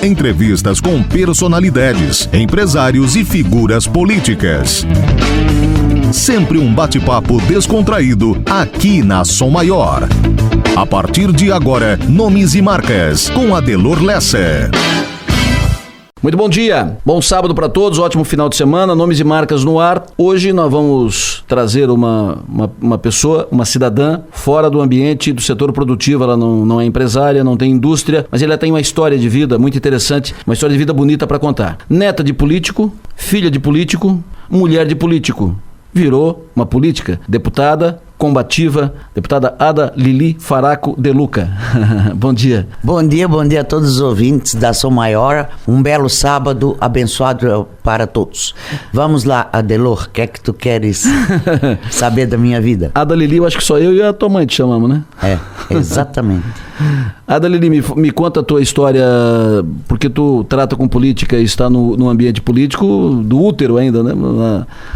Entrevistas com personalidades, empresários e figuras políticas. Sempre um bate-papo descontraído aqui na Som Maior. A partir de agora, Nomes e Marcas, com Adelor Lessa. Muito bom dia, bom sábado para todos, ótimo final de semana, Nomes e Marcas no ar. Hoje nós vamos trazer uma pessoa, uma cidadã, fora do ambiente do setor produtivo. Ela não é empresária, não tem indústria, mas ela tem uma história de vida muito interessante, uma história de vida bonita para contar. Neta de político, filha de político, mulher de político. Virou uma política, deputada combativa, deputada Ada Lili Faraco de Luca. Bom dia. Bom dia a todos os ouvintes da Som Maior. Um belo sábado abençoado para todos. Vamos lá, Adelor, o que é que tu queres saber da minha vida? Ada Lili, eu acho que só eu e a tua mãe te chamamos, né? É, exatamente. Ada Lili, me conta a tua história, porque tu trata com política e está no ambiente político do útero ainda, né?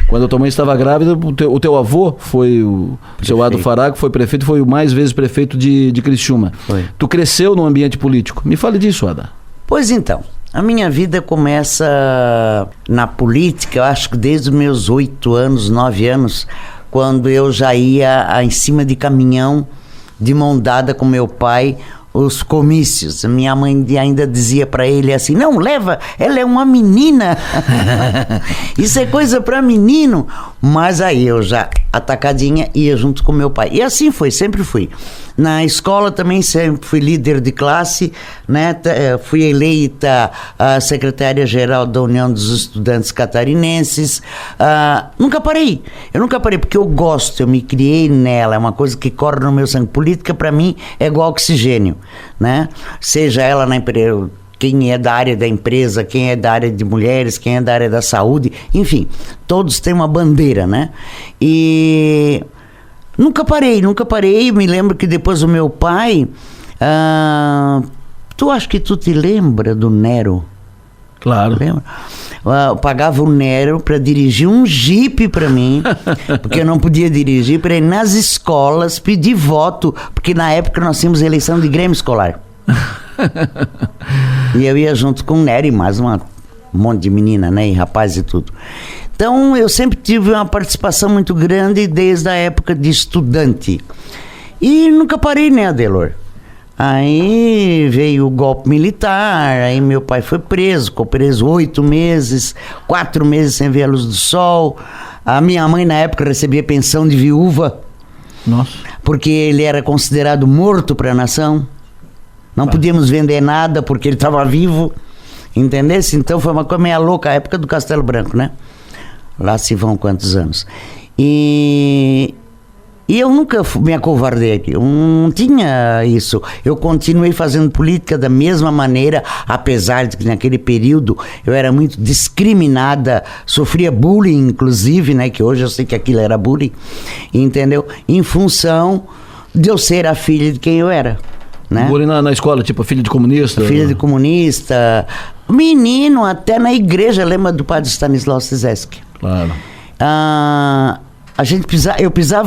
Quando a tua mãe estava grávida, o teu avô foi o seu Ado Faraco, foi prefeito, foi o mais vezes prefeito de Criciúma. Foi. Tu cresceu no ambiente político. Me fale disso, Ada. Pois então, a minha vida começa na política, eu acho que desde os meus 8 anos, 9 anos, quando eu já ia em cima de caminhão, de mão dada com meu pai, os comícios. Minha mãe ainda dizia para ele assim: não, leva, ela é uma menina. Isso é coisa para menino. Mas aí eu já, atacadinha, ia junto com meu pai. E assim foi, sempre fui. Na escola também sempre fui líder de classe, né? Fui eleita a secretária-geral da União dos Estudantes Catarinenses. Nunca parei. Eu nunca parei porque eu gosto, eu me criei nela. É uma coisa que corre no meu sangue. Política para mim é igual oxigênio, né? Seja ela na empresa, quem é da área da empresa, quem é da área de mulheres, quem é da área da saúde, enfim, todos têm uma bandeira, né? E nunca parei. Me lembro que depois o meu pai, acho que tu te lembra do Nero? Claro. Lembra? Eu pagava o Nero para dirigir um Jeep para mim, porque eu não podia dirigir, para ir nas escolas pedir voto, porque na época nós tínhamos eleição de grêmio escolar. E eu ia junto com o Nero e mais um monte de menina, né, e rapaz e tudo. Então eu sempre tive uma participação muito grande desde a época de estudante. E nunca parei, né, Adelor? Aí veio o golpe militar, aí meu pai foi preso, ficou preso 8 meses, 4 meses sem ver a luz do sol. A minha mãe na época recebia pensão de viúva. Nossa. Porque ele era considerado morto para a nação. Não podíamos vender nada porque ele estava vivo, entendesse? Então foi uma coisa meio louca, a época do Castelo Branco, né? Lá se vão quantos anos. E eu nunca me acovardei, eu não tinha isso. Eu continuei fazendo política da mesma maneira, apesar de que naquele período eu era muito discriminada, sofria bullying inclusive, né? Que hoje eu sei que aquilo era bullying, entendeu? Em função de eu ser a filha de quem eu era. Né? Bullying na escola, tipo filho de comunista? Filho de comunista. Menino, até na igreja, lembra do padre Stanislau Szewski? Claro.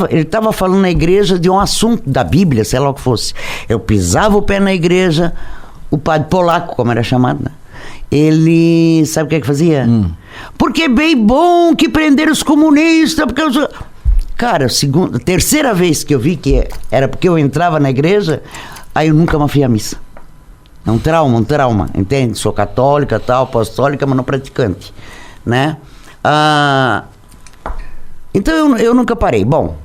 Ele estava falando na igreja de um assunto da Bíblia, sei lá o que fosse. Eu pisava o pé na igreja, o padre polaco, como era chamado, né? Ele, sabe o que é que fazia? Porque é bem bom que prenderam os comunistas, porque eu... Cara, terceira vez que eu vi que era porque eu entrava na igreja, aí eu nunca mais fui à missa. É um trauma, entende? Sou católica, tal, apostólica, mas não praticante, né? Então eu nunca parei. Bom,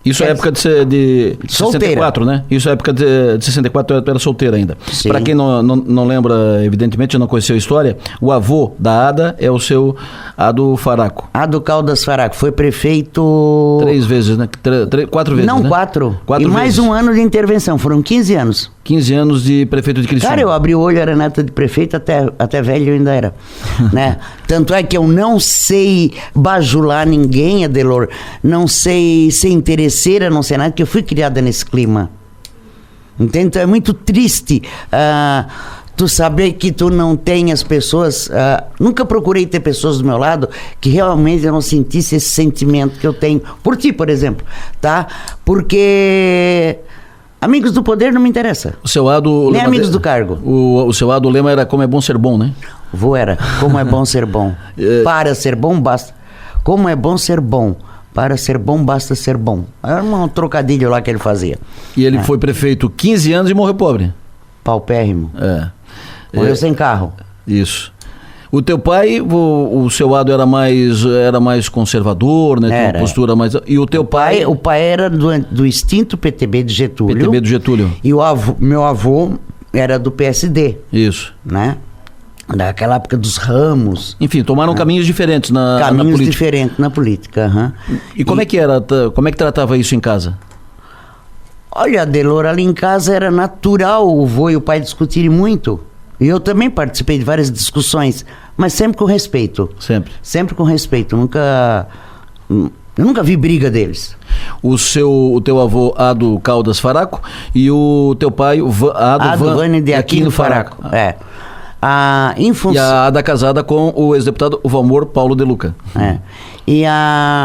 isso é época de 64, né? Isso é época de 64, tu era solteira ainda. Para quem não lembra, evidentemente, não conheceu a história, o avô da Ada é o seu Ado Faraco. Ado Caldas Faraco, foi prefeito... 3 vezes, né? 4 vezes, não, né? 4. 4 e mais vezes. Um ano de intervenção, foram 15 anos. 15 anos de prefeito de Criciúma. Cara, eu abri o olho, era neta de prefeito, até velho eu ainda era, né? Tanto é que eu não sei bajular ninguém, Adelor, não sei ser interesseira, não sei nada, porque eu fui criada nesse clima. Entende? Então é muito triste tu saber que tu não tem as pessoas... nunca procurei ter pessoas do meu lado que realmente eu não sentisse esse sentimento que eu tenho por ti, por exemplo, tá? Porque... Amigos do poder não me interessa. O seu Ado... Nem amigos do cargo. O seu Ado, o lema era como é bom ser bom, né? O vô era, como é bom ser bom. Para ser bom, basta. Como é bom ser bom. Para ser bom, basta ser bom. Era um trocadilho lá que ele fazia. E ele foi prefeito 15 anos e morreu pobre. Paupérrimo. Morreu sem carro. Isso. O teu pai, o seu Ado era mais conservador, né? Tinha uma postura mais... E o teu pai... O pai era do extinto PTB de Getúlio. PTB do Getúlio. E meu avô era do PSD. Isso. Né? Naquela época dos ramos. Enfim, tomaram caminhos diferentes na política. Caminhos diferentes na política. E como é que era? Como é que tratava isso em casa? Olha, Adelor, ali em casa era natural o vô e o pai discutirem muito. E eu também participei de várias discussões, mas sempre com respeito. Sempre? Sempre com respeito. Eu nunca vi briga deles. O teu avô, Ado Caldas Faraco, e o teu pai, Ado Vânia de Aquino Faraco. E a Ada casada com o ex-deputado Valmor Paulo de Luca.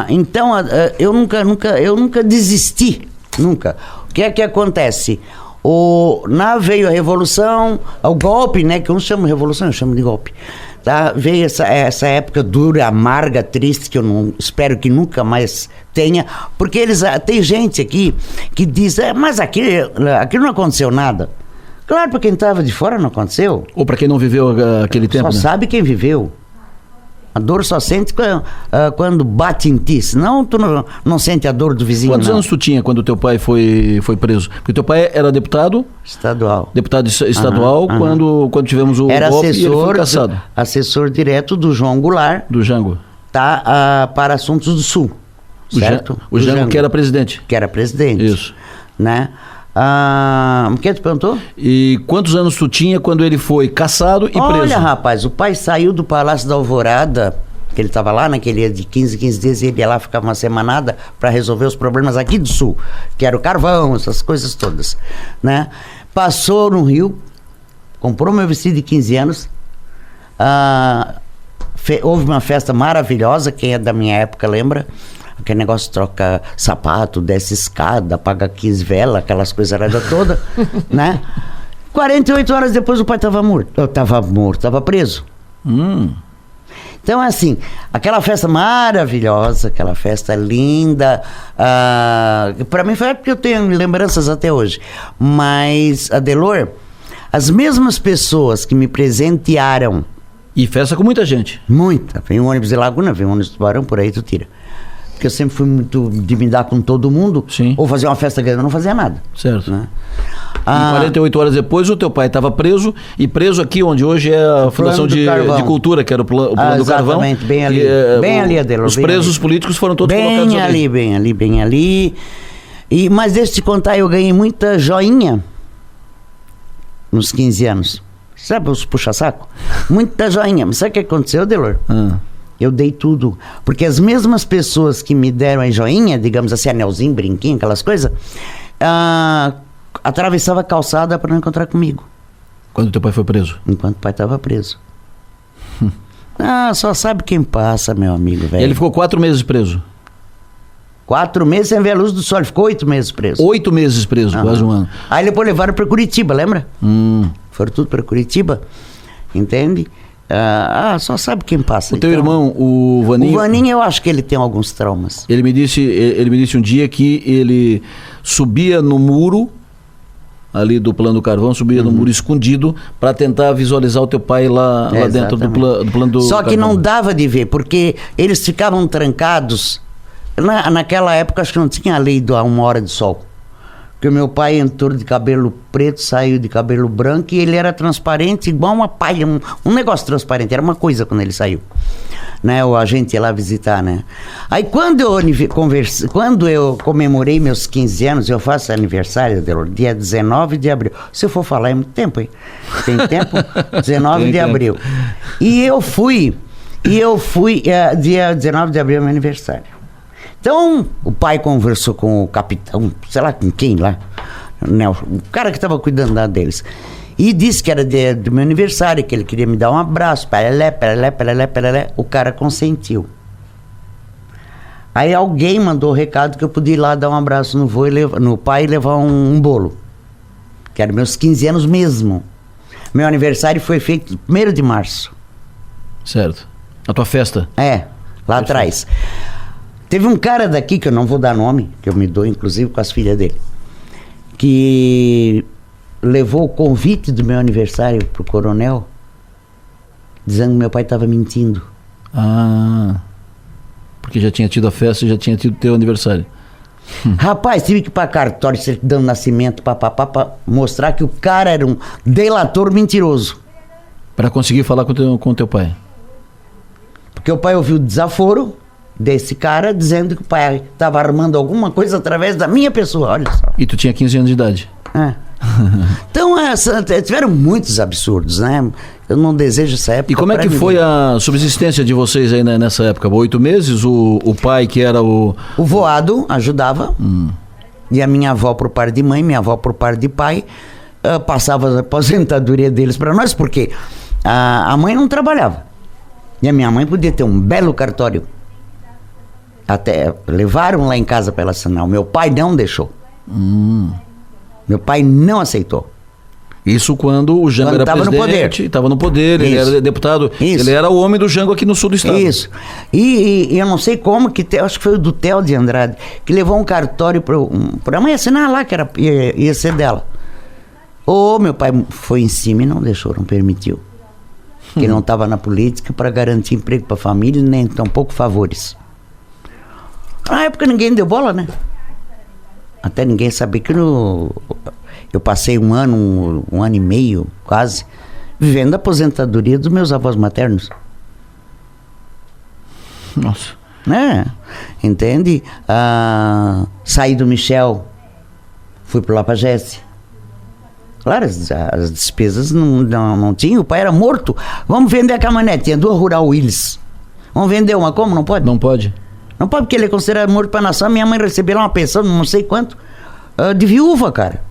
Então, eu nunca desisti. Nunca. O que é que acontece? Veio a revolução, o golpe, né? Que uns chamam de revolução, eu chamo de golpe. Tá? Veio essa época dura, amarga, triste, que eu espero que nunca mais tenha, porque tem gente aqui que diz, mas aqui não aconteceu nada. Claro, para quem estava de fora não aconteceu. Ou para quem não viveu aquele tempo, Só sabe quem viveu. A dor só sente quando bate em ti, senão tu não sente a dor do vizinho. Quantos anos tu tinha quando teu pai foi preso? Porque teu pai era deputado... Estadual. Deputado estadual quando tivemos o era golpe e ele foi cassado. Assessor direto do João Goulart. Do Jango. Para assuntos do Sul. Certo? O Jango que era presidente. Que era presidente. Isso. Né? O que tu perguntou? E quantos anos tu tinha quando ele foi cassado e preso? Olha, rapaz, o pai saiu do Palácio da Alvorada, que ele estava lá naquele dia de 15 dias, e ele ia lá ficar uma semanada para resolver os problemas aqui do Sul, que era o carvão, essas coisas todas, né? Passou no Rio, comprou meu vestido de 15 anos, houve uma festa maravilhosa, quem é da minha época lembra. Aquele negócio de troca sapato, desce escada, apaga 15 velas, aquelas coisas todas, né? 48 horas depois o pai estava morto. Estava preso. Então, assim, aquela festa maravilhosa, aquela festa linda, para mim foi porque eu tenho lembranças até hoje. Mas, Adelor, as mesmas pessoas que me presentearam... E festa com muita gente. Muita. Vem um ônibus de Laguna, vem um ônibus de Tubarão, por aí tu tira. Porque eu sempre fui muito de me dar com todo mundo. Sim. Ou fazer uma festa grande, eu não fazia nada. Certo. Né? E 48 horas depois o teu pai estava preso, e preso aqui onde hoje é a Fundação de Cultura, que era o plano do Carvão. Exatamente, bem ali. Bem ali, Adelor. Os presos políticos foram todos colocados ali. Bem ali. Mas deixa eu te contar, eu ganhei muita joinha nos 15 anos. Sabe os puxa-saco? Muita joinha. Mas sabe o que aconteceu, Adelor? Eu dei tudo. Porque as mesmas pessoas que me deram a joinha, digamos assim, anelzinho, brinquinho, aquelas coisas, atravessava a calçada para não encontrar comigo. Quando teu pai foi preso? Enquanto o pai estava preso. Só sabe quem passa, meu amigo, velho. Ele ficou 4 meses preso? 4 meses sem ver a luz do sol. Ele ficou 8 meses preso. 8 meses preso, quase um ano. Aí depois levaram para Curitiba, lembra? Foram tudo para Curitiba, entende? Só sabe quem passa. O teu irmão, o Vaninho... O Vaninho, eu acho que ele tem alguns traumas. Ele me disse um dia que ele subia no muro, ali do Plano do Carvão, subia no muro escondido, para tentar visualizar o teu pai lá dentro do Plano do Carvão. Só que não dava de ver, porque eles ficavam trancados. Naquela época, acho que não tinha a lei da 1 hora de sol. Porque o meu pai entrou de cabelo preto, saiu de cabelo branco, e ele era transparente, igual uma palha, um negócio transparente, era uma coisa quando ele saiu, né? A gente ia lá visitar, né? Aí quando eu comemorei meus 15 anos, eu faço aniversário, dia 19 de abril. Se eu for falar, é muito tempo, hein? Tem tempo? 19 de abril. E eu fui, dia 19 de abril é meu aniversário. Então, o pai conversou com o capitão, sei lá com quem lá, o cara que estava cuidando deles, e disse que era do meu aniversário, que ele queria me dar um abraço, perelé. O cara consentiu. Aí alguém mandou o recado que eu podia ir lá dar um abraço no pai e levar um bolo. que eram meus 15 anos mesmo. Meu aniversário foi feito 1º de março. Certo. A tua festa? Lá atrás. Teve um cara daqui, que eu não vou dar nome, que eu me dou inclusive com as filhas dele, que levou o convite do meu aniversário pro coronel, dizendo que meu pai estava mentindo. Porque já tinha tido a festa e já tinha tido teu aniversário. Rapaz, tive que ir pra cartório, certidão de nascimento, pra mostrar que o cara era um delator mentiroso. Para conseguir falar com teu pai? Porque o pai ouviu o desaforo desse cara dizendo que o pai estava armando alguma coisa através da minha pessoa, olha só. E tu tinha 15 anos de idade? Então, tiveram muitos absurdos, né? Eu não desejo essa época. E como é que foi a subsistência de vocês aí nessa época? 8 meses? O pai, que era o... O voado ajudava. E a minha avó por parte de mãe, minha avó por parte de pai, passava a aposentadoria deles para nós, porque a mãe não trabalhava. E a minha mãe podia ter um belo cartório. Até levaram lá em casa para ela assinar. O meu pai não deixou. Meu pai não aceitou. Isso quando o Jango era presidente, estava no poder, ele era deputado, ele era o homem do Jango aqui no sul do estado. Isso. E eu não sei como, acho que foi o do Theo de Andrade, que levou um cartório para a mãe assinar lá, que ia ser dela. Meu pai foi em cima e não deixou, não permitiu. Que ele não estava na política para garantir emprego para a família, nem tampouco favores. Na época ninguém deu bola, né? Até ninguém sabia que eu passei um ano e meio, quase, vivendo a aposentadoria dos meus avós maternos. Nossa. Entende? Saí do Michel, fui pro Lapagesse. Claro, as despesas não tinham, o pai era morto. Vamos vender a caminhonete, tinha 2 Rural Willys. Vamos vender uma, como? Não pode? Não pode. Não pode, porque ele é considerado morto para a nação. Minha mãe recebeu lá uma pensão, não sei quanto, de viúva, cara.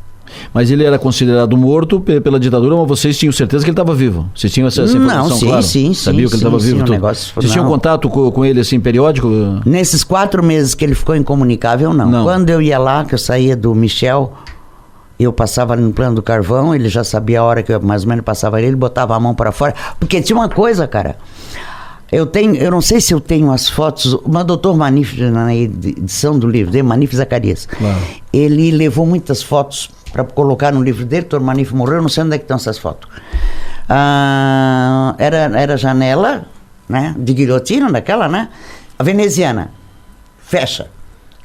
Mas ele era considerado morto pela ditadura, mas vocês tinham certeza que ele estava vivo? Vocês tinham essa informação, não, sim, claro? Sim. Sabiam que ele estava vivo? Vocês tinham contato com ele, assim, periódico? Nesses 4 meses que ele ficou incomunicável, não. Quando eu ia lá, que eu saía do Michel, eu passava no plano do carvão, ele já sabia a hora que eu mais ou menos passava ali, ele botava a mão para fora. Porque tinha uma coisa, cara... Eu não sei se eu tenho as fotos, o doutor Manif, na edição do livro dele, Manif Zacarias, claro. Ele levou muitas fotos para colocar no livro dele, o doutor Manif morreu, não sei onde é que estão essas fotos. Era janela, né, de guilhotina daquela, né, a veneziana, fecha.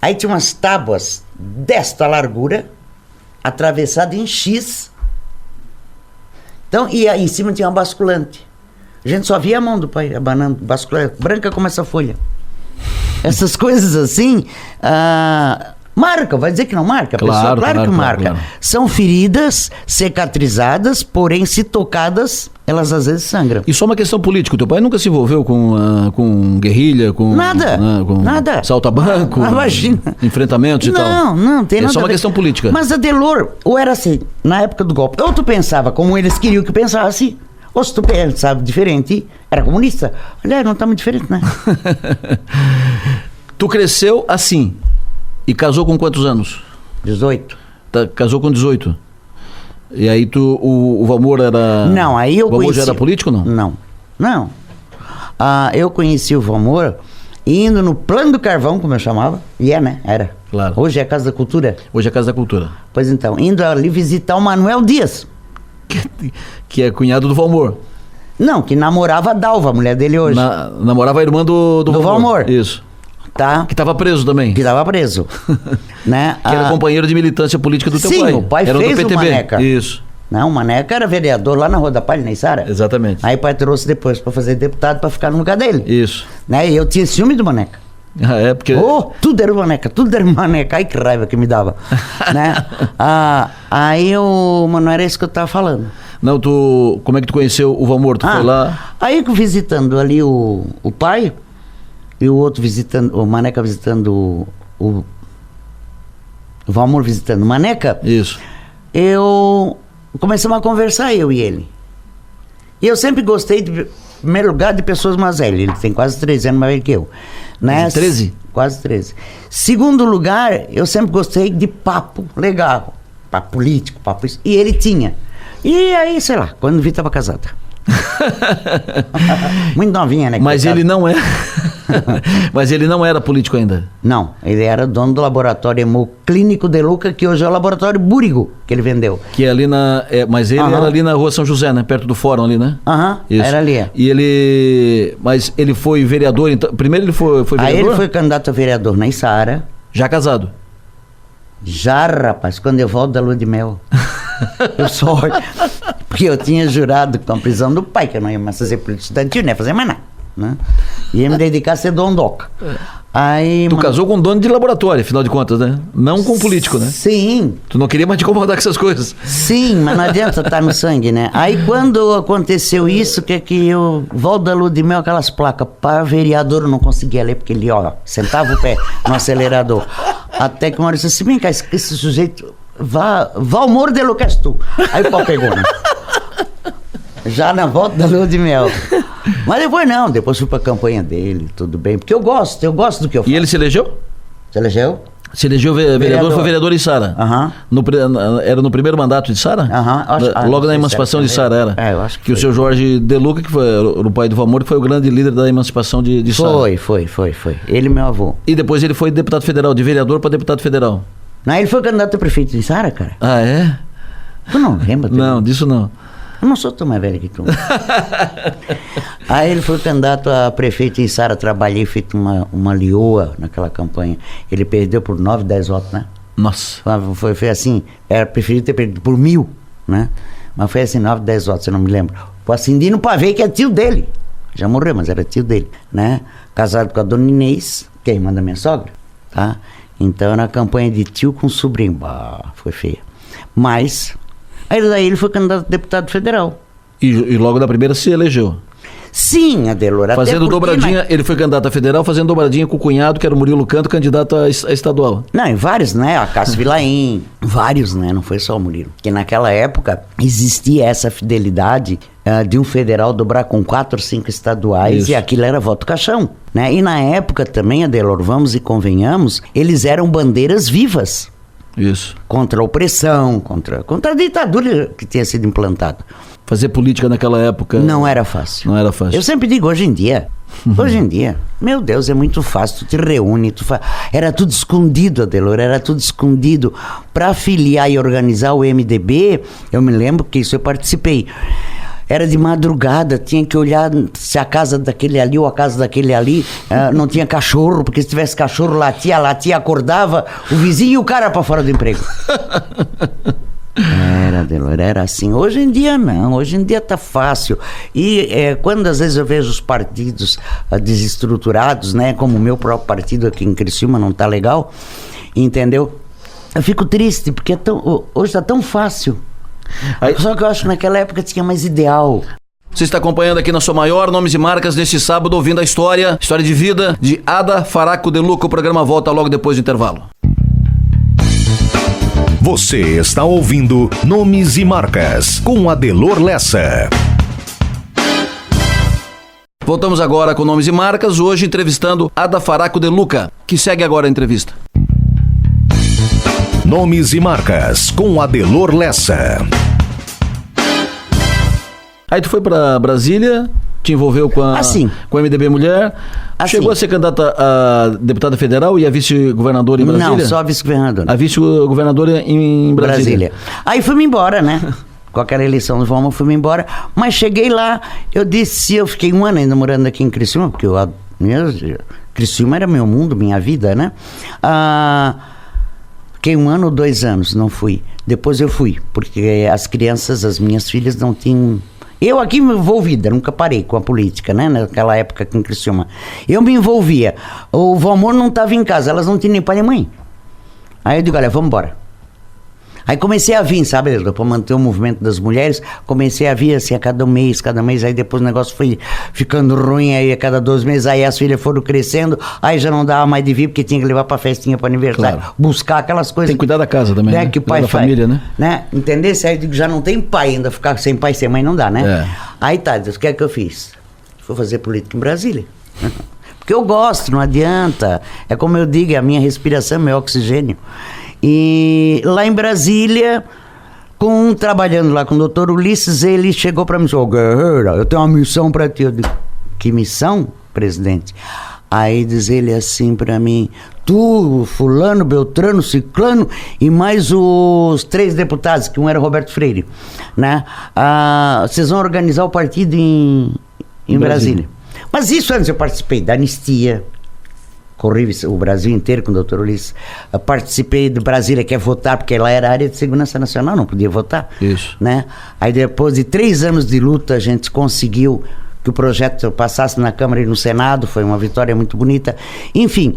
Aí tinha umas tábuas desta largura, atravessada em X, então, e aí em cima tinha uma basculante. A gente só via a mão do pai abanando, basculante, branca como essa folha. Essas coisas assim, marca, vai dizer que não marca? A pessoa, claro que marca. Claro. São feridas cicatrizadas, porém, se tocadas, elas às vezes sangram. E só uma questão política, teu pai nunca se envolveu com guerrilha, com... Nada. Salta-banco? Imagina. Enfrentamentos e tal? Não tem nada. É só uma questão política. Mas a Delor, ou era assim, na época do golpe, ou tu pensava como eles queriam que pensasse, ou se tu pensava diferente, era comunista. Olha, não tá muito diferente, né? Tu cresceu assim e casou com quantos anos? 18. Casou com 18. E aí o Valmor era... Não, aí eu conheci... O Valmor já era político ou não? Não. Eu conheci o Valmor indo no Plano do Carvão, como eu chamava. E né? Era. Claro. Hoje é a Casa da Cultura. Hoje é a Casa da Cultura. Pois então, indo ali visitar o Manuel Dias. Que é cunhado do Valmor. Não, que namorava a Dalva, a mulher dele hoje. Namorava a irmã do Valmor. Isso. Tá. Que estava preso também. Que estava preso. Né? Que era companheiro de militância política do teu pai. Sim, o pai era fez do PTB. O Maneca. Isso. Não, o Maneca era vereador lá na Rua da Palha, na Içara. Exatamente. Aí o pai trouxe depois para fazer deputado, para ficar no lugar dele. Isso. Né? E eu tinha ciúme do Maneca. Porque... tudo era o Maneca, tudo era o Maneca. Ai, que raiva que me dava. Né? Mas não era isso que eu estava falando. Não, como é que tu conheceu o Valmor? Tu foi lá? Aí visitando ali o pai, e o outro visitando, o Maneca visitando o Valmor visitando o Maneca. Isso. Começamos a conversar, eu e ele. E eu sempre gostei, em primeiro lugar, de pessoas mais velhas. Ele tem quase 13 anos mais velho que eu. Né? 13? Quase 13. Segundo lugar, eu sempre gostei de papo legal. pra político, papo isso. E ele tinha. E aí, sei lá, quando vi, tava casada. Muito novinha, né? Mas ele não é. Mas ele não era político ainda. Não, ele era dono do laboratório hemoclínico de Luca, que hoje é o laboratório Búrigo, que ele vendeu. Que é ali na. Mas ele era ali na rua São José, né? Perto do fórum ali, né? Era ali. E ele. Mas ele foi vereador, então. Primeiro ele foi vereador? Aí ele foi candidato a vereador na Içara. Já casado? Já, rapaz, quando eu volto da lua de mel. Eu só olho. Porque eu tinha jurado com a prisão do pai, que eu não ia mais fazer política estudantil, não ia fazer mais nada, né? Ia me dedicar a ser dondoca. Aí, tu casou com um dono de laboratório, afinal de contas, né? Não com um político, né? Sim. Tu não queria mais te incomodar com essas coisas. Sim, mas não adianta estar no sangue, né? Aí quando aconteceu isso, que eu volto da lua de mel, aquelas placas, para vereador eu não conseguia ler, porque ele, sentava o pé no acelerador. Até que uma hora eu disse assim, vem cá, esse sujeito, Valmor de Lucas tu. Aí o pau pegou, né? Já na volta da lua de mel. Mas depois fui pra campanha dele, tudo bem. Porque eu gosto do que eu faço. E ele se elegeu? Se elegeu? Se elegeu vereador, foi vereador em Sara. Era no primeiro mandato de Sara? Logo na emancipação de Sara era. Eu acho que o seu Jorge De Luca, que foi o pai do Valmor, que foi o grande líder da emancipação de Sara. Foi. Ele, meu avô. E depois ele foi deputado federal, de vereador para deputado federal. Não, ele foi candidato a prefeito de Sara, cara. Ah, é? Tu não lembra? Não, disso não. Eu não sou tão mais velho que tu. Aí ele foi candidato a prefeito em Sara, trabalhei feito uma lioa naquela campanha. Ele perdeu por 9, 10 votos, né? Nossa. Foi assim, era preferido ter perdido por 1000, né? Mas foi assim, 9, 10 votos, eu não me lembro. O Acindino Pavê, que é tio dele. Já morreu, mas era tio dele, né? Casado com a dona Inês, que é irmã da minha sogra, tá? Então era uma campanha de tio com sobrinho. Bah, foi feia. Mas... aí daí ele foi candidato a deputado federal. E logo da primeira se elegeu? Sim, Adelor. Fazendo dobradinha, ele foi candidato a federal, fazendo dobradinha com o cunhado, que era o Murilo Canto, candidato a estadual. Não, em vários, né? A Cássio Vilaim, vários, né? Não foi só o Murilo. Porque naquela época existia essa fidelidade de um federal dobrar com 4 ou 5 estaduais. Isso. E aquilo era voto caixão, né? E na época também, Adelor, vamos e convenhamos, eles eram bandeiras vivas. Isso. Contra a opressão, contra a ditadura que tinha sido implantada. Fazer política naquela época... não era fácil. Não era fácil. Eu sempre digo, hoje em dia, meu Deus, é muito fácil, tu te reúne, era tudo escondido, Adelor, era tudo escondido. Para afiliar e organizar o MDB, eu me lembro que isso eu participei. Era de madrugada, tinha que olhar se a casa daquele ali ou a casa daquele ali não tinha cachorro, porque se tivesse cachorro, latia, acordava o vizinho e o cara para fora do emprego. Era assim. Hoje em dia não, hoje em dia tá fácil. E quando às vezes eu vejo os partidos desestruturados, né, como o meu próprio partido aqui em Criciúma não tá legal, entendeu? Eu fico triste, porque hoje tá tão fácil. Só que eu acho que naquela época tinha mais ideal. Você está acompanhando aqui na Som Maior, Nomes e Marcas, neste sábado, ouvindo a história de vida de Ada Faraco de Luca. O programa volta logo depois do intervalo. Você está ouvindo Nomes e Marcas, com Adelor Lessa. Voltamos agora com Nomes e Marcas, hoje entrevistando Ada Faraco de Luca, que segue agora a entrevista. Nomes e Marcas, com Adelor Lessa. Aí tu foi pra Brasília, te envolveu com o MDB Mulher, chegou a ser candidata a deputada federal e a vice-governadora em Brasília? Não, só a vice-governadora. A vice-governadora em Brasília. Aí fui-me embora, né? Com aquela eleição do Valmor, fui-me embora. Mas cheguei lá, eu fiquei 1 ano ainda morando aqui em Criciúma, porque Criciúma era meu mundo, minha vida, né? Fiquei 1 ano ou 2 anos, não fui. Depois eu fui, porque as minhas filhas não tinham... Eu aqui me envolvida, nunca parei com a política, né? Naquela época aqui em Criciúma. Eu me envolvia. O Valmor não estava em casa, elas não tinham nem pai nem mãe. Aí eu digo, olha, vamos embora. Aí comecei a vir, sabe, para manter o movimento das mulheres, comecei a vir assim a cada mês, aí depois o negócio foi ficando ruim, aí a cada 2 meses, aí as filhas foram crescendo, aí já não dava mais de vir, porque tinha que levar pra festinha, pra aniversário, buscar aquelas coisas. Tem que cuidar da casa também, né? Que o pai da família, né? Entendesse? Aí eu digo, já não tem pai ainda, ficar sem pai, sem mãe não dá, né? Aí tá, Deus, o que é que eu fiz? Fui fazer política em Brasília. Porque eu gosto, não adianta. É como eu digo, é a minha respiração, meu oxigênio. E lá em Brasília, trabalhando lá com o doutor Ulisses, ele chegou para mim e disse: Guerreiro, eu tenho uma missão para ti. Eu digo: que missão, presidente? Aí diz ele assim para mim: tu, fulano, beltrano, ciclano e mais os 3 deputados, que um era Roberto Freire, né? Vocês vão organizar o partido em Brasília. Mas isso antes eu participei da anistia, corri o Brasil inteiro com o doutor Ulisses. Eu participei do Brasília Quer Votar, porque lá era área de segurança nacional, não podia votar. Isso. Né? Aí depois de 3 anos de luta, a gente conseguiu que o projeto passasse na Câmara e no Senado, foi uma vitória muito bonita. Enfim,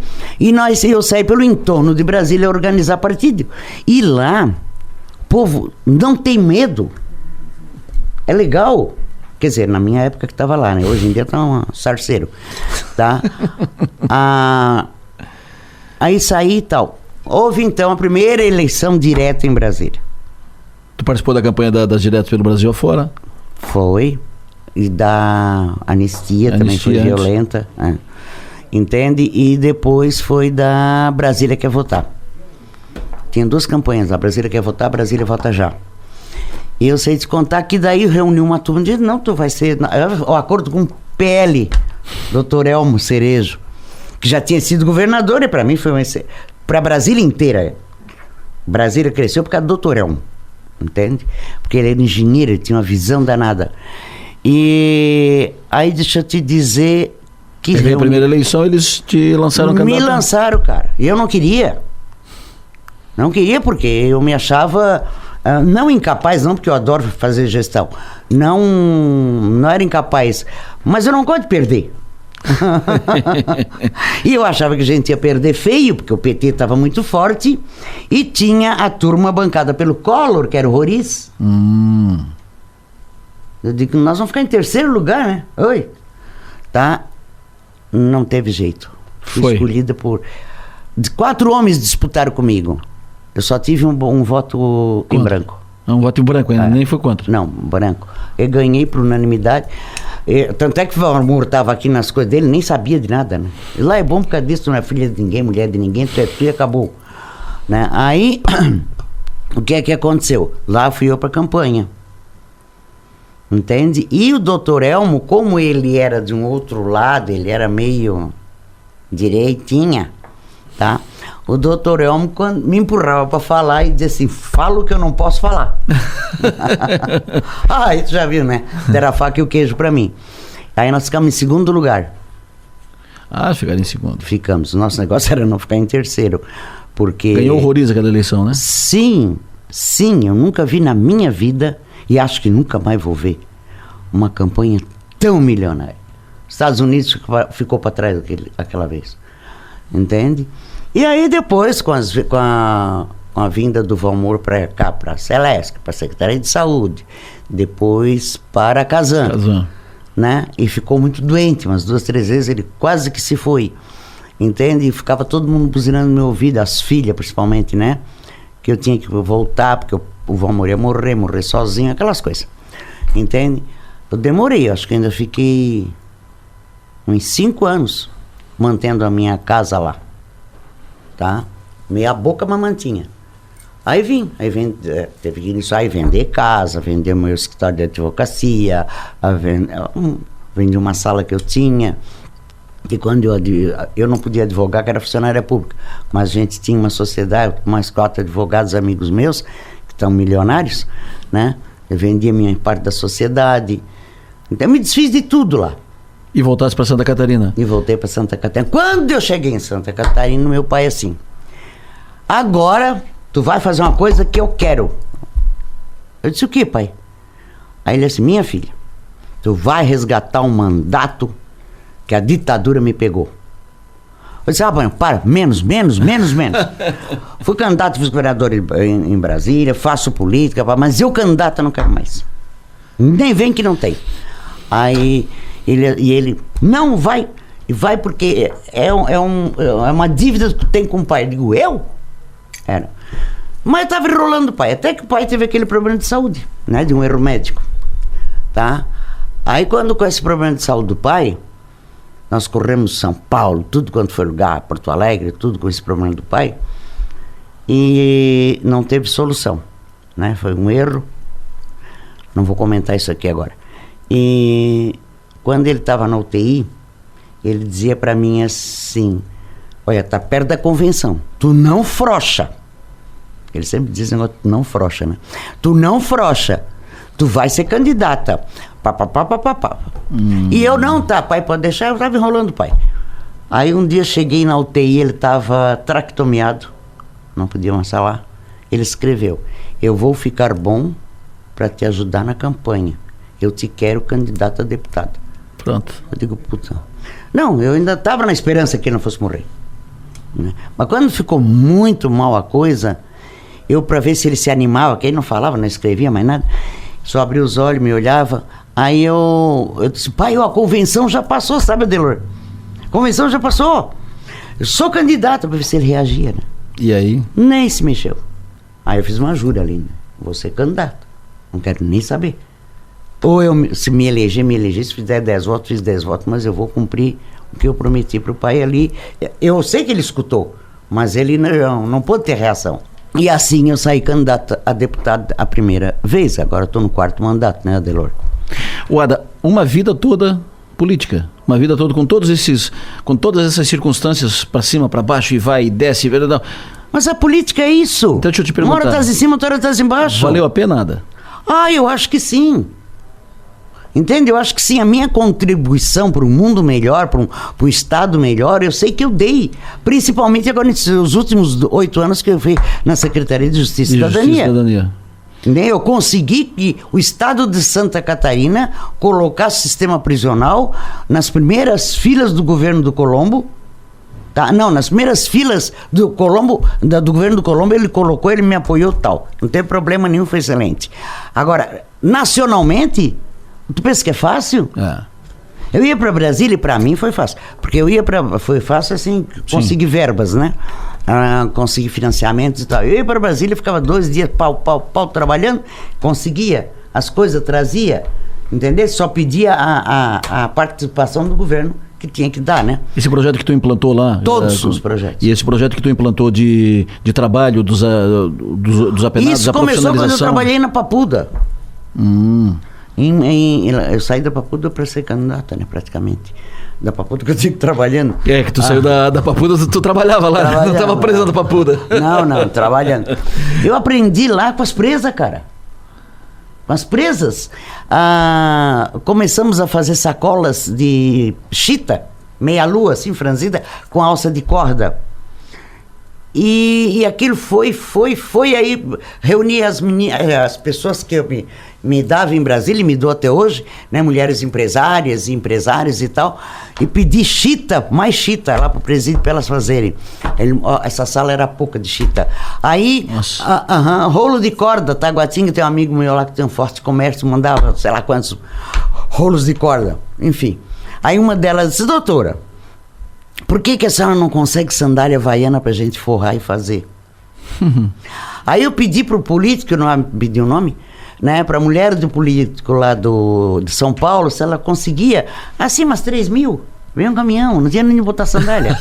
eu saí pelo entorno de Brasília organizar partido. E lá, o povo não tem medo. É legal. Quer dizer, na minha época que estava lá, né? Hoje em dia tá um sarceiro, tá? Aí saí e tal. Houve, então, a primeira eleição direta em Brasília. Tu participou da campanha das diretas pelo Brasil afora? Foi. E da anistia também foi antes. Violenta. Entende? E depois foi da Brasília Quer Votar. Tinha 2 campanhas, a Brasília Quer Votar, Brasília Vota Já. E eu sei te contar que daí reuniu uma turma e disse: não, tu vai ser... O acordo com o PL, doutor Elmo Cerejo, que já tinha sido governador, e para mim foi para Brasília inteira. Brasília cresceu por causa do doutor Elmo, entende? Porque ele era engenheiro, ele tinha uma visão danada. E aí deixa eu te dizer que... Na primeira eleição eles te lançaram candidato? Me lançaram, cara. E eu não queria. Não queria porque eu me achava... não incapaz, não, porque eu adoro fazer gestão. Não era incapaz. Mas eu não gosto de perder. E eu achava que a gente ia perder feio, porque o PT estava muito forte. E tinha a turma bancada pelo Collor, que era o Roriz. Eu digo: nós vamos ficar em terceiro lugar, né? Oi. Tá? Não teve jeito. Fui escolhida por... 4 homens disputaram comigo. Eu só tive um voto em branco. Um voto em branco ainda, nem foi contra? Não, branco. Eu ganhei por unanimidade. Tanto é que o Valmor estava aqui nas coisas dele, nem sabia de nada, né? E lá é bom por causa disso, tu não é filha de ninguém, mulher de ninguém, tu é tu e acabou. Né? Aí, o que é que aconteceu? Lá fui eu para a campanha. Entende? E o doutor Elmo, como ele era de um outro lado, ele era meio direitinha, tá? O doutor Elmo, quando me empurrava para falar, e dizia assim: fala o que eu não posso falar. Isso já viu, né? Deram a faca e o queijo para mim. Aí nós ficamos em segundo lugar. Ficaram em segundo. Ficamos. O nosso negócio era não ficar em terceiro, porque... Ganhou horrores aquela eleição, né? Sim, eu nunca vi na minha vida, e acho que nunca mais vou ver, uma campanha tão milionária. Os Estados Unidos ficou para trás aquela vez. Entende? E aí depois, com a vinda do Valmor para cá, para a Celeste, para a Secretaria de Saúde, depois para a Casan, né? E ficou muito doente, umas 2, 3 vezes ele quase que se foi, entende? E ficava todo mundo buzinando no meu ouvido, as filhas principalmente, né? Que eu tinha que voltar, porque o Valmor ia morrer sozinho, aquelas coisas, entende? Eu demorei, acho que ainda fiquei uns 5 anos mantendo a minha casa lá. Tá? Meia boca mamantinha. Aí teve que iniciar a vender casa, vender meu escritório de advocacia, vendi uma sala que eu tinha, que quando eu não podia advogar, que era funcionária pública, mas a gente tinha uma sociedade com mais 4 advogados amigos meus, que estão milionários, né? Eu vendia minha parte da sociedade, então eu me desfiz de tudo lá. E voltasse para Santa Catarina? E voltei para Santa Catarina. Quando eu cheguei em Santa Catarina, meu pai assim: agora tu vai fazer uma coisa que eu quero. Eu disse: o que, pai? Aí ele assim: minha filha, tu vai resgatar um mandato que a ditadura me pegou. Eu disse: pai, para, menos. Fui candidato vice-governador em Brasília, faço política, mas eu candidato não quero mais. Nem vem que não tem. Aí... Ele não vai, e vai porque é uma dívida que tu tem com o pai. Eu digo: eu? Era. Mas eu estava enrolando o pai, até que o pai teve aquele problema de saúde, né? De um erro médico, tá? Aí quando com esse problema de saúde do pai, nós corremos São Paulo, tudo quanto foi lugar, Porto Alegre, tudo com esse problema do pai. e não teve solução, né? Foi um erro. Não vou comentar isso aqui agora. E quando ele estava na UTI, ele dizia para mim assim: olha, tá perto da convenção, tu não frouxa. Ele sempre diz negócio, tu não frouxa, né? Tu não frouxa, tu vai ser candidata. E eu não, tá, pai, pode deixar, eu tava enrolando, pai. Aí um dia cheguei na UTI, ele tava traqueotomiado, não podia mais falar. Ele escreveu: eu vou ficar bom para te ajudar na campanha. Eu te quero candidato a deputado. Pronto. Eu digo, puta. Não, eu ainda estava na esperança que ele não fosse morrer, né? Mas quando ficou muito mal a coisa, eu, para ver se ele se animava, que ele não falava, não escrevia mais nada, só abria os olhos, me olhava. Aí eu disse: pai, a convenção já passou, sabe, Adelor? A convenção já passou. Eu sou candidato, para ver se ele reagia, né? E aí? Nem se mexeu. Aí eu fiz uma jura ali, né? Vou ser candidato. Não quero nem saber. Ou eu, se me eleger, se fizer 10 votos, fiz 10 votos, mas eu vou cumprir o que eu prometi pro pai ali. Eu sei que ele escutou, mas ele não pôde ter reação. E assim eu saí candidato a deputado a primeira vez. Agora estou no 4º mandato, né, Adelor? Ada, uma vida toda política, uma vida toda com todas essas circunstâncias para cima, para baixo, e vai e desce, não. Mas a política é isso. Então deixa eu te perguntar. Uma hora estás em cima, outra hora estás embaixo. Valeu a pena, Ada? Eu acho que sim. Entende? Eu acho que sim. A minha contribuição para um mundo melhor, para um Estado melhor, eu sei que eu dei. Principalmente agora nos últimos 8 anos que eu fui na Secretaria de Justiça e Cidadania. Eu consegui que o Estado de Santa Catarina colocasse o sistema prisional nas primeiras filas do governo do Colombo. Tá? Não, nas primeiras filas do Colombo, do governo do Colombo, ele colocou, ele me apoiou, tal. Não teve problema nenhum, foi excelente. Agora, nacionalmente, tu pensa que é fácil? Eu ia para Brasília e para mim foi fácil. Porque foi fácil assim, conseguir verbas, né? Conseguir financiamentos e tal. Eu ia para Brasília, ficava 2 dias pau trabalhando, conseguia, as coisas trazia, entendeu? Só pedia a participação do governo que tinha que dar, né? Esse projeto que tu implantou lá... Todos os projetos. E esse projeto que tu implantou de trabalho dos apenados, isso começou quando eu trabalhei na Papuda. Eu saí da Papuda para ser candidata, né, praticamente. Da Papuda que eu tinha que trabalhando. Que tu saiu da Papuda, tu trabalhava lá, não estava presa da Papuda. Não, trabalhando. Eu aprendi lá com as presas, cara. Com as presas. Começamos a fazer sacolas de chita, meia-lua, assim, franzida, com alça de corda. E aquilo foi, aí reuni as pessoas que eu me dava em Brasília, e me dou até hoje, né, mulheres empresárias e empresários e tal, e pedi chita, mais chita lá pro presídio para elas fazerem. Essa sala era pouca de chita. Aí, rolo de corda, Taguatinga, tem um amigo meu lá que tem um forte comércio, mandava sei lá quantos rolos de corda, enfim. Aí uma delas disse: doutora, por que a senhora não consegue sandália havaiana pra gente forrar e fazer? Aí eu pedi pro político, eu não pedi o nome, né, pra mulher do político lá de São Paulo, se ela conseguia, assim, umas 3 mil, veio um caminhão, não tinha nem botar sandália.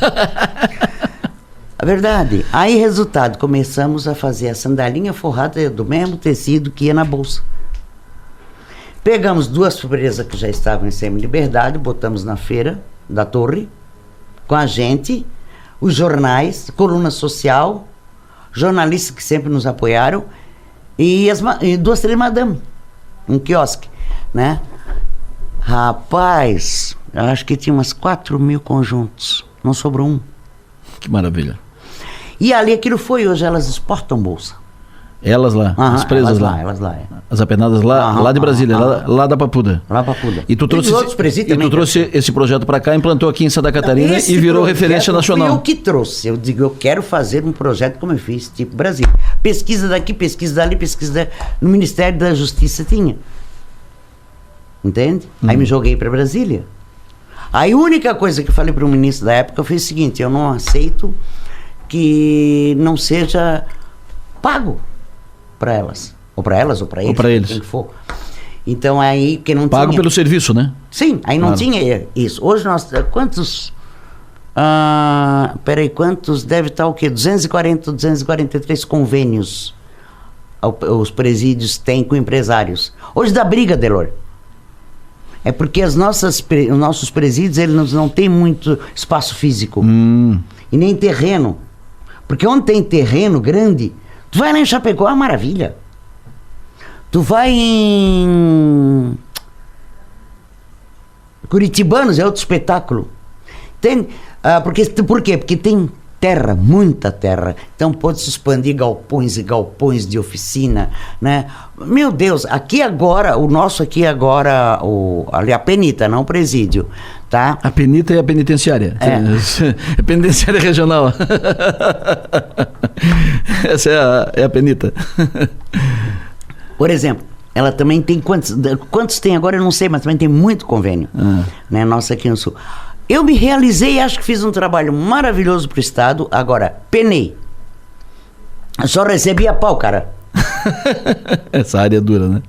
A verdade. Aí, resultado, começamos a fazer a sandalinha forrada do mesmo tecido que ia na bolsa. Pegamos 2 presas que já estavam em semi-liberdade, botamos na feira da Torre, com a gente, os jornais, coluna social, jornalistas que sempre nos apoiaram, e 2, 3 madame, um quiosque, né? Rapaz, eu acho que tinha umas 4 mil conjuntos, não sobrou um. Que maravilha. E ali aquilo foi, hoje elas exportam bolsa. Elas lá, as presas lá. Elas lá. As apenadas lá de Brasília, lá da Papuda. Lá da Papuda. E tu trouxe esse projeto para cá, implantou aqui em Santa Catarina e virou referência nacional. Eu que trouxe. Eu digo, eu quero fazer um projeto como eu fiz, tipo Brasília. Pesquisa daqui, pesquisa dali, pesquisa no Ministério da Justiça tinha. Entende? Aí me joguei para Brasília. Aí a única coisa que eu falei para o ministro da época foi o seguinte: eu não aceito que não seja pago para elas, ou para eles, ou para eles. Quem for. Então aí que não pago tinha. Pelo serviço, né? Sim, aí não tinha isso. Hoje nós quantos Peraí, quantos? Deve estar o quê? 240, 243 convênios os presídios têm com empresários. Hoje dá briga, Delor. É porque os nossos presídios, eles não têm muito espaço físico. E nem terreno. Porque onde tem terreno grande, tu vai lá em Chapecó, é uma maravilha. Tu vai em Curitibanos, é outro espetáculo. Por quê? Porque tem terra, muita terra. Então pode-se expandir galpões e galpões de oficina, né? Meu Deus, aqui agora, ali a Penita, não o presídio, tá? A Penita é a penitenciária. É penitenciária regional. Essa é a Penita. Por exemplo, ela também tem quantos tem agora eu não sei, mas também tem muito convênio, né? Nossa, aqui no Sul. Eu me realizei e acho que fiz um trabalho maravilhoso pro Estado. Agora, penei. Eu só recebia pau, cara. Essa área é dura, né?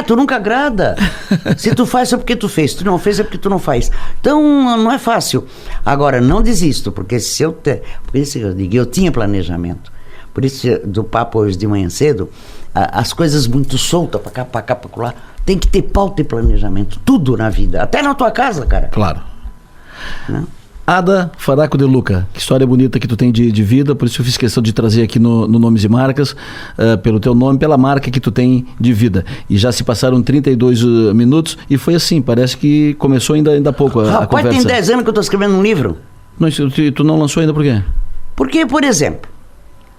Tu nunca agrada. Se tu faz é porque tu fez. Se tu não fez é porque tu não faz. Então, não é fácil. Agora, não desisto, porque por isso eu digo, eu tinha planejamento. Por isso, do papo hoje de manhã cedo, as coisas muito soltas, pra cá, pra lá, tem que ter pauta e planejamento. Tudo na vida. Até na tua casa, cara. Claro. Não? Ada Faraco de Luca, que história bonita que tu tem de vida, por isso eu fiz questão de trazer aqui no Nomes e Marcas, pelo teu nome, pela marca que tu tem de vida. E já se passaram 32 minutos e foi assim, parece que começou ainda há pouco a conversa. Rapaz, tem 10 anos que eu estou escrevendo um livro. Mas tu não lançou ainda por quê? Porque, por exemplo,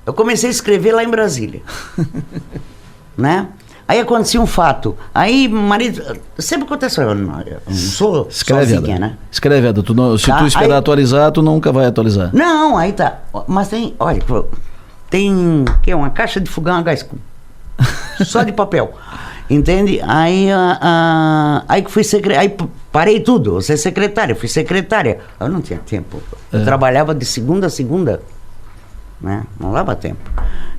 eu comecei a escrever lá em Brasília, né? Aí acontecia um fato. Aí, marido... Sempre acontece, eu não sou sozinha, né? Escreve, Ada. Se tu esperar atualizar, tu nunca vai atualizar. Não, aí tá. Mas tem... Olha, tem... Que é uma caixa de fogão a gás. Só de papel. Entende? Aí que fui secretária. Aí parei tudo. Você é secretária. Fui secretária. Eu não tinha tempo. Eu trabalhava de segunda a segunda. Né? Não dava tempo.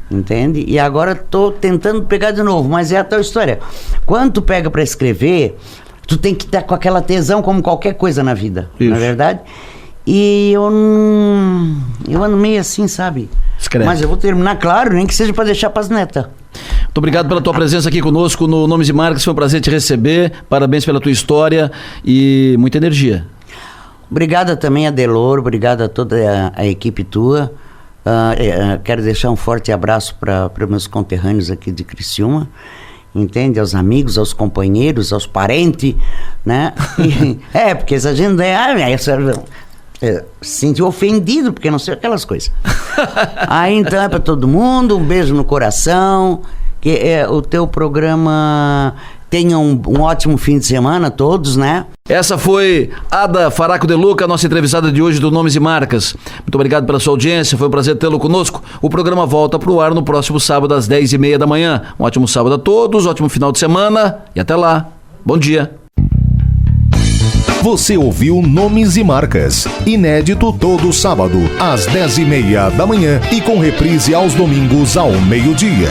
Entende? E agora tô tentando pegar de novo, mas é a tal história. Quando tu pega para escrever, tu tem que estar com aquela tesão como qualquer coisa na vida, não é verdade? E eu ando meio assim, sabe? Escreve. Mas eu vou terminar, claro, nem que seja para deixar pras netas. Muito obrigado pela tua presença aqui conosco no Nomes e Marcas, foi um prazer te receber, parabéns pela tua história e muita energia. Obrigado também a Delor, obrigado a toda a equipe tua. Quero deixar um forte abraço para meus conterrâneos aqui de Criciúma, entende? Aos amigos, aos companheiros, aos parentes, né? Porque essa gente se sentiu ofendido, porque não sei aquelas coisas. Aí então é para todo mundo, um beijo no coração, que o teu programa tenha um ótimo fim de semana, todos, né? Essa foi Ada Faraco de Luca, nossa entrevistada de hoje do Nomes e Marcas. Muito obrigado pela sua audiência, foi um prazer tê-lo conosco. O programa volta pro ar no próximo sábado às 10h30 da manhã. Um ótimo sábado a todos, ótimo final de semana e até lá. Bom dia. Você ouviu Nomes e Marcas, inédito todo sábado às 10h30 da manhã e com reprise aos domingos ao meio-dia.